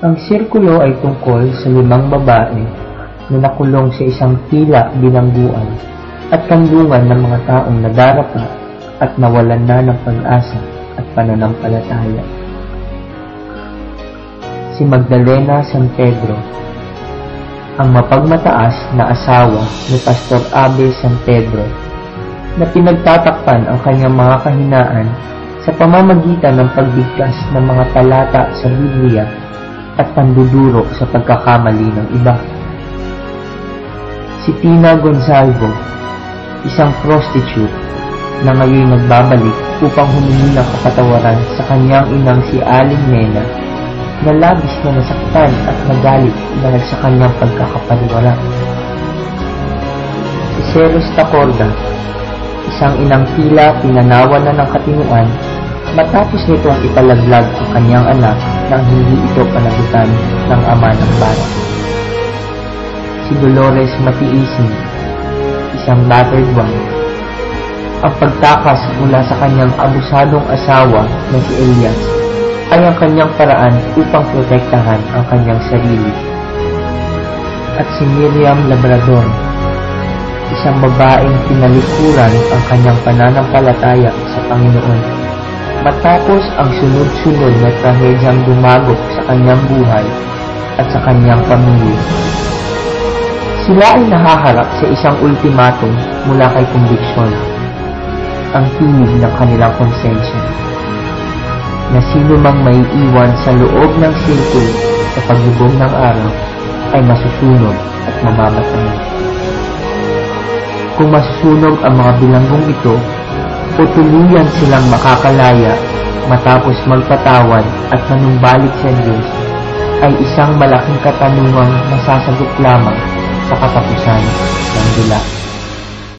Ang sirkulo ay tungkol sa 5 babae na nakulong sa isang tila bilangguan at kandungan ng mga taong nadarapa at nawalan na ng pag-asa at pananampalataya. Si Magdalena San Pedro, ang mapagmataas na asawa ni Pastor Abe San Pedro, na pinagtatakpan ang kanyang mga kahinaan sa pamamagitan ng pagbigkas ng mga talata sa Biblia at panduduro sa pagkakamali ng iba. Si Tina Gonzalvo, isang prostitute na ngayon nagbabalik upang humingi ng kapatawaran sa kanyang inang si Aling Nena, na labis na nasaktan at nagalit dahil sa kanyang pagkakapariwara. Si Ceres Tacorda, isang inang tila pinanawan na ng katinuan matapos nitong ipalaglag ang kanyang anak nang hindi ito panagutan ng ama ng bata. Si Dolores Matiisin, isang battered wife. Ang pagtakas mula sa kanyang abusadong asawa na si Elias ay ang kanyang paraan upang protektahan ang kanyang sarili. At si Miriam Labrador, isang babaeng pinalikuran ang kanyang pananampalataya sa Panginoon matapos ang sunod-sunod na trahedyang dumagok sa kanyang buhay at sa kanyang pamilya. Sila ay nahaharap sa isang ultimatum mula kay kumbiksyon, ang tinig ng kanilang konsensya, na sino mang may iwan sa loob ng sirkulo sa paglubog ng araw ay masusunog at mamamatay. Kung masusunog ang mga bilanggong ito, o tuluyan silang makakalaya matapos magpatawad at manumbalik sa Diyos, ay isang malaking katanungang masasagot lamang sa katapusan ng dula.